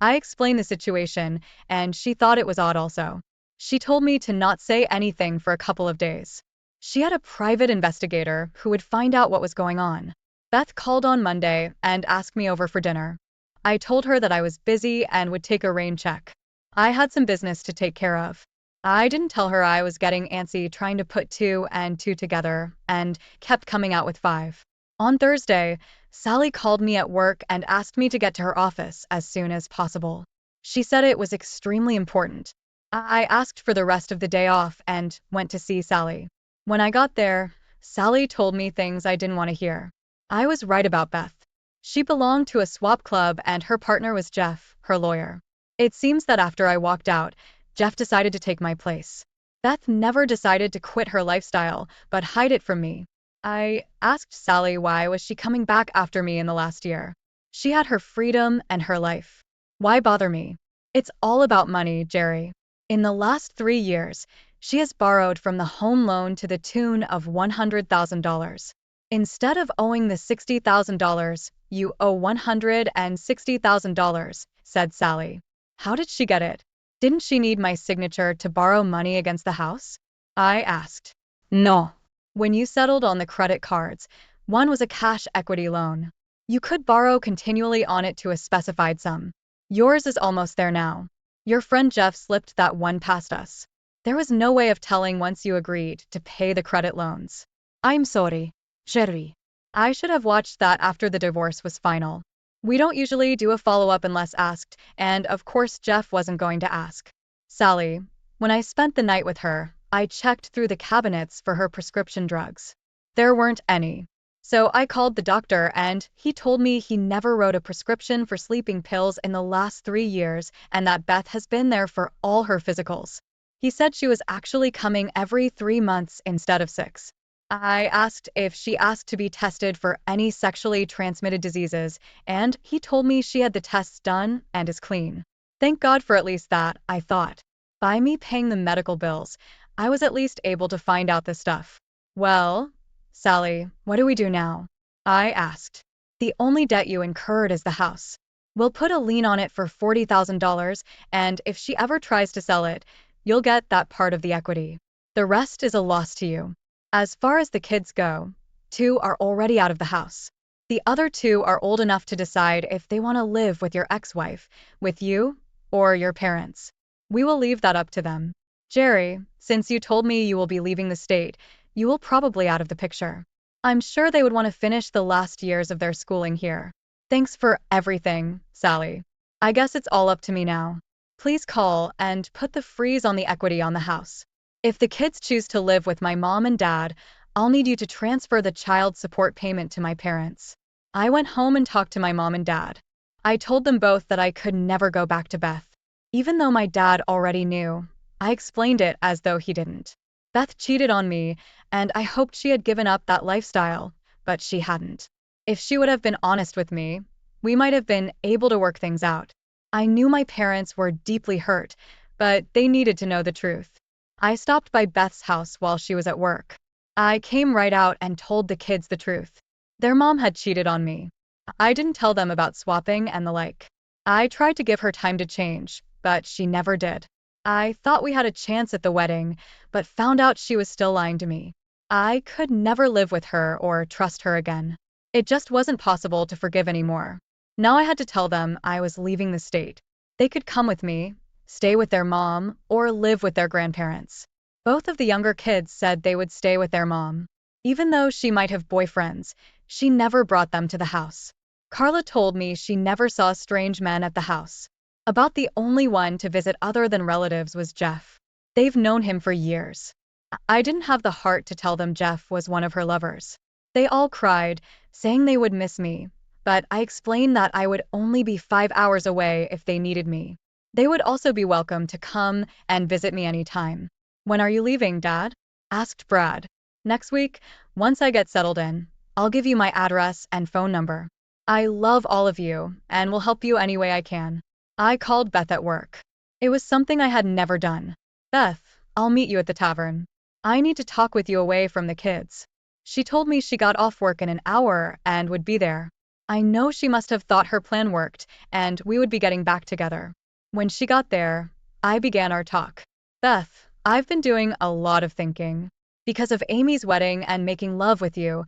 I explained the situation, and she thought it was odd also. She told me to not say anything for a couple of days. She had a private investigator who would find out what was going on. Beth called on Monday and asked me over for dinner. I told her that I was busy and would take a rain check. I had some business to take care of. I didn't tell her I was getting antsy trying to put two and two together and kept coming out with five. On Thursday, Sally called me at work and asked me to get to her office as soon as possible. She said it was extremely important. I asked for the rest of the day off and went to see Sally. When I got there, Sally told me things I didn't want to hear. I was right about Beth. She belonged to a swap club and her partner was Jeff, her lawyer. It seems that after I walked out, Jeff decided to take my place. Beth never decided to quit her lifestyle, but hide it from me. I asked Sally why was she coming back after me in the last year. She had her freedom and her life. Why bother me? It's all about money, Jerry. In the last 3 years, she has borrowed from the home loan to the tune of $100,000. Instead of owing the $60,000, you owe $160,000, said Sally. How did she get it? Didn't she need my signature to borrow money against the house? I asked. No. When you settled on the credit cards, one was a cash equity loan. You could borrow continually on it to a specified sum. Yours is almost there now. Your friend Jeff slipped that one past us. There was no way of telling once you agreed to pay the credit loans. I'm sorry, Jerry. I should have watched that after the divorce was final. We don't usually do a follow-up unless asked, and of course Jeff wasn't going to ask. Sally, when I spent the night with her, I checked through the cabinets for her prescription drugs. There weren't any. So I called the doctor and he told me he never wrote a prescription for sleeping pills in the last 3 years and that Beth has been there for all her physicals. He said she was actually coming every 3 months instead of 6. I asked if she asked to be tested for any sexually transmitted diseases, and he told me she had the tests done and is clean. Thank God for at least that, I thought. By me paying the medical bills, I was at least able to find out this stuff. Well, Sally, what do we do now? I asked. The only debt you incurred is the house. We'll put a lien on it for $40,000, and if she ever tries to sell it, you'll get that part of the equity. The rest is a loss to you. As far as the kids go, 2 are already out of the house. The other 2 are old enough to decide if they want to live with your ex-wife, with you, or your parents. We will leave that up to them. Jerry, since you told me you will be leaving the state, you will probably out of the picture. I'm sure they would want to finish the last years of their schooling here. Thanks for everything, Sally. I guess it's all up to me now. Please call and put the freeze on the equity on the house. If the kids choose to live with my mom and dad, I'll need you to transfer the child support payment to my parents. I went home and talked to my mom and dad. I told them both that I could never go back to Beth. Even though my dad already knew, I explained it as though he didn't. Beth cheated on me, and I hoped she had given up that lifestyle, but she hadn't. If she would have been honest with me, we might have been able to work things out. I knew my parents were deeply hurt, but they needed to know the truth. I stopped by Beth's house while she was at work. I came right out and told the kids the truth. Their mom had cheated on me. I didn't tell them about swapping and the like. I tried to give her time to change, but she never did. I thought we had a chance at the wedding, but found out she was still lying to me. I could never live with her or trust her again. It just wasn't possible to forgive anymore. Now I had to tell them I was leaving the state. They could come with me, stay with their mom, or live with their grandparents. Both of the younger kids said they would stay with their mom. Even though she might have boyfriends, she never brought them to the house. Carla told me she never saw strange men at the house. About the only one to visit other than relatives was Jeff. They've known him for years. I didn't have the heart to tell them Jeff was one of her lovers. They all cried, saying they would miss me, but I explained that I would only be 5 hours away if they needed me. They would also be welcome to come and visit me anytime. When are you leaving, Dad? Asked Brad. Next week, once I get settled in, I'll give you my address and phone number. I love all of you and will help you any way I can. I called Beth at work. It was something I had never done. Beth, I'll meet you at the tavern. I need to talk with you away from the kids. She told me she got off work in an hour and would be there. I know she must have thought her plan worked and we would be getting back together. When she got there, I began our talk. Beth, I've been doing a lot of thinking. Because of Amy's wedding and making love with you,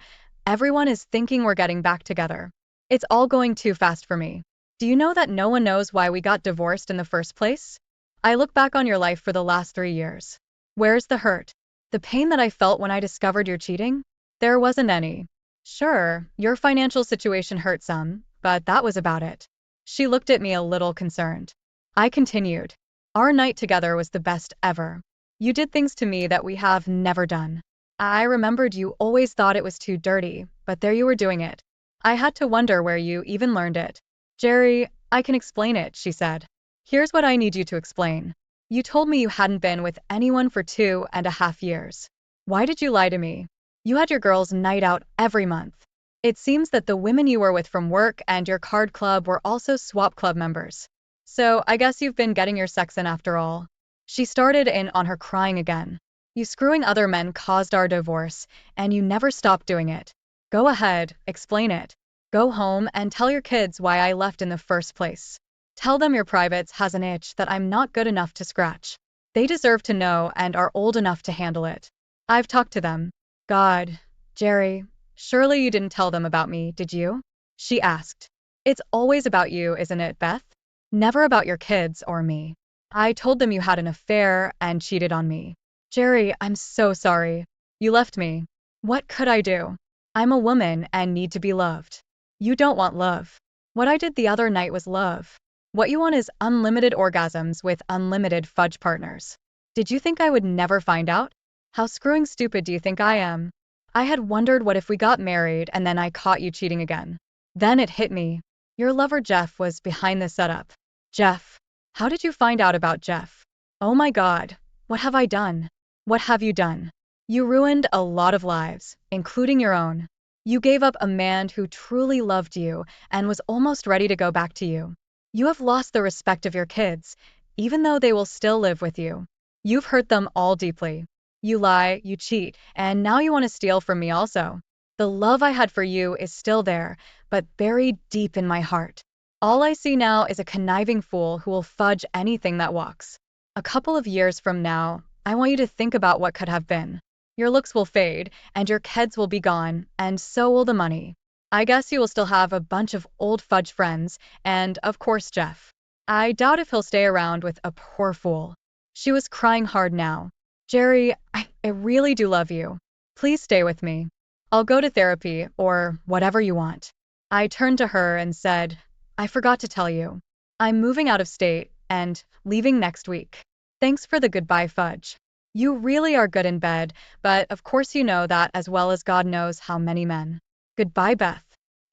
everyone is thinking we're getting back together. It's all going too fast for me. Do you know that no one knows why we got divorced in the first place? I look back on your life for the last 3 years. Where's the hurt? The pain that I felt when I discovered you're cheating? There wasn't any. Sure, your financial situation hurt some, but that was about it. She looked at me a little concerned. I continued. Our night together was the best ever. You did things to me that we have never done. I remembered you always thought it was too dirty, but there you were doing it. I had to wonder where you even learned it. Jerry, I can explain it, she said. Here's what I need you to explain. You told me you hadn't been with anyone for 2.5 years. Why did you lie to me? You had your girls' night out every month. It seems that the women you were with from work and your card club were also swap club members. So I guess you've been getting your sex in after all. She started in on her crying again. You screwing other men caused our divorce, and you never stopped doing it. Go ahead, explain it. Go home and tell your kids why I left in the first place. Tell them your privates has an itch that I'm not good enough to scratch. They deserve to know and are old enough to handle it. I've talked to them. God, Jerry, surely you didn't tell them about me, did you? She asked. It's always about you, isn't it, Beth? Never about your kids or me. I told them you had an affair and cheated on me. Jerry, I'm so sorry. You left me. What could I do? I'm a woman and need to be loved. You don't want love. What I did the other night was love. What you want is unlimited orgasms with unlimited fudge partners. Did you think I would never find out? How screwing stupid do you think I am? I had wondered what if we got married and then I caught you cheating again. Then it hit me. Your lover Jeff was behind the setup. Jeff. How did you find out about Jeff? Oh my God. What have I done? What have you done? You ruined a lot of lives, including your own. You gave up a man who truly loved you and was almost ready to go back to you. You have lost the respect of your kids, even though they will still live with you. You've hurt them all deeply. You lie, you cheat, and now you want to steal from me also. The love I had for you is still there, but buried deep in my heart. All I see now is a conniving fool who will fudge anything that walks. A couple of years from now, I want you to think about what could have been. Your looks will fade, and your kids will be gone, and so will the money. I guess you will still have a bunch of old fudge friends, and, of course, Jeff. I doubt if he'll stay around with a poor fool. She was crying hard now. Jerry, I really do love you. Please stay with me. I'll go to therapy, or whatever you want. I turned to her and said, I forgot to tell you. I'm moving out of state, and leaving next week. Thanks for the goodbye fudge. You really are good in bed, but of course you know that as well as God knows how many men. Goodbye, Beth.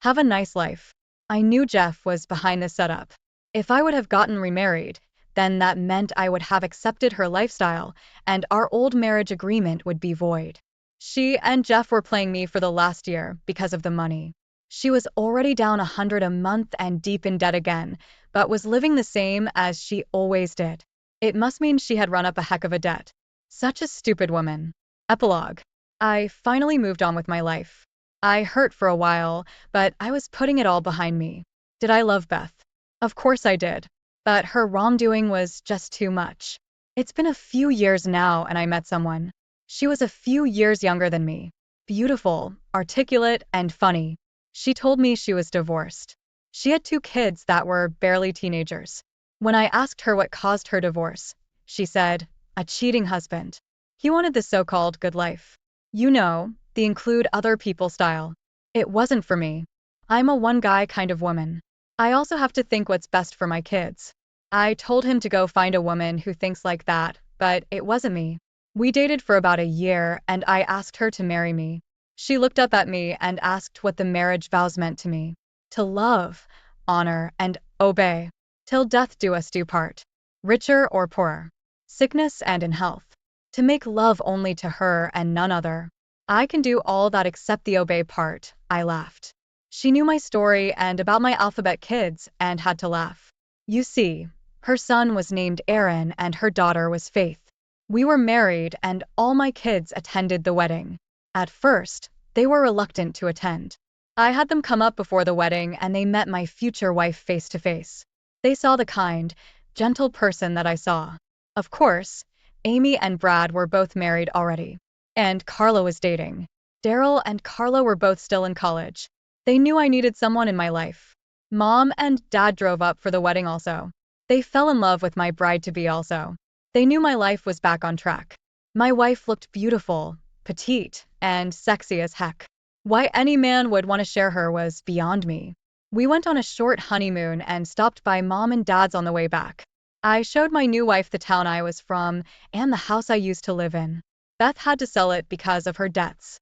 Have a nice life. I knew Jeff was behind the setup. If I would have gotten remarried, then that meant I would have accepted her lifestyle, and our old marriage agreement would be void. She and Jeff were playing me for the last year because of the money. She was already down 100 a month and deep in debt again, but was living the same as she always did. It must mean she had run up a heck of a debt. Such a stupid woman. Epilogue. I finally moved on with my life. I hurt for a while, but I was putting it all behind me. Did I love Beth? Of course I did. But her wrongdoing was just too much. It's been a few years now and I met someone. She was a few years younger than me. Beautiful, articulate, and funny. She told me she was divorced. She had 2 kids that were barely teenagers. When I asked her what caused her divorce, she said, a cheating husband. He wanted the so-called good life. You know, the include other people style. It wasn't for me. I'm a one-guy kind of woman. I also have to think what's best for my kids. I told him to go find a woman who thinks like that, but it wasn't me. We dated for about a year and I asked her to marry me. She looked up at me and asked what the marriage vows meant to me. To love, honor, and obey. Till death do us do part. Richer or poorer. Sickness and in health. To make love only to her and none other. I can do all that except the obey part, I laughed. She knew my story and about my alphabet kids and had to laugh. You see, her son was named Aaron and her daughter was Faith. We were married and all my kids attended the wedding. At first, they were reluctant to attend. I had them come up before the wedding and they met my future wife face to face. They saw the kind, gentle person that I saw. Of course, Amy and Brad were both married already. And Carla was dating. Daryl and Carla were both still in college. They knew I needed someone in my life. Mom and Dad drove up for the wedding also. They fell in love with my bride-to-be also. They knew my life was back on track. My wife looked beautiful, petite, and sexy as heck. Why any man would want to share her was beyond me. We went on a short honeymoon and stopped by Mom and Dad's on the way back. I showed my new wife the town I was from and the house I used to live in. Beth had to sell it because of her debts.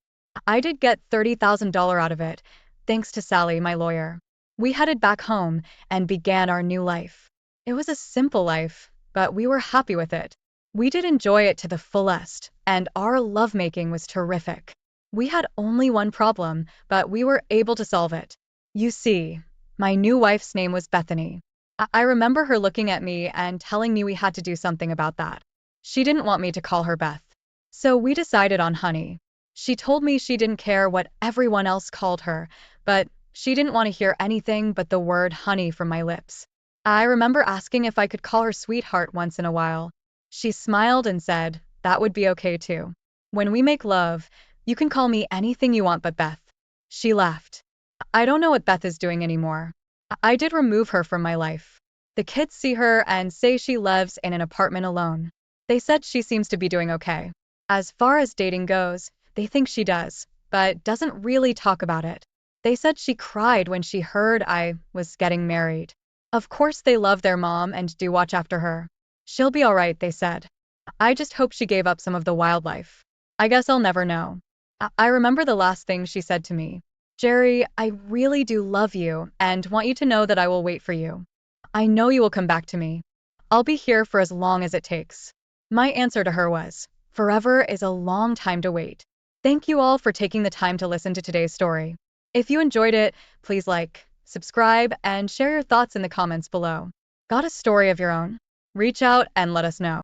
I did get $30,000 out of it, thanks to Sally, my lawyer. We headed back home and began our new life. It was a simple life, but we were happy with it. We did enjoy it to the fullest, and our lovemaking was terrific. We had only one problem, but we were able to solve it. You see, my new wife's name was Bethany. I remember her looking at me and telling me we had to do something about that. She didn't want me to call her Beth. So we decided on Honey. She told me she didn't care what everyone else called her, but she didn't want to hear anything but the word honey from my lips. I remember asking if I could call her sweetheart once in a while. She smiled and said, that would be okay too. When we make love, you can call me anything you want but Beth. She laughed. I don't know what Beth is doing anymore. I did remove her from my life. The kids see her and say she lives in an apartment alone. They said she seems to be doing okay. As far as dating goes, they think she does, but doesn't really talk about it. They said she cried when she heard I was getting married. Of course they love their mom and do watch after her. She'll be all right, they said. I just hope she gave up some of the wildlife. I guess I'll never know. I remember the last thing she said to me. Jerry, I really do love you and want you to know that I will wait for you. I know you will come back to me. I'll be here for as long as it takes. My answer to her was, forever is a long time to wait. Thank you all for taking the time to listen to today's story. If you enjoyed it, please like, subscribe, and share your thoughts in the comments below. Got a story of your own? Reach out and let us know.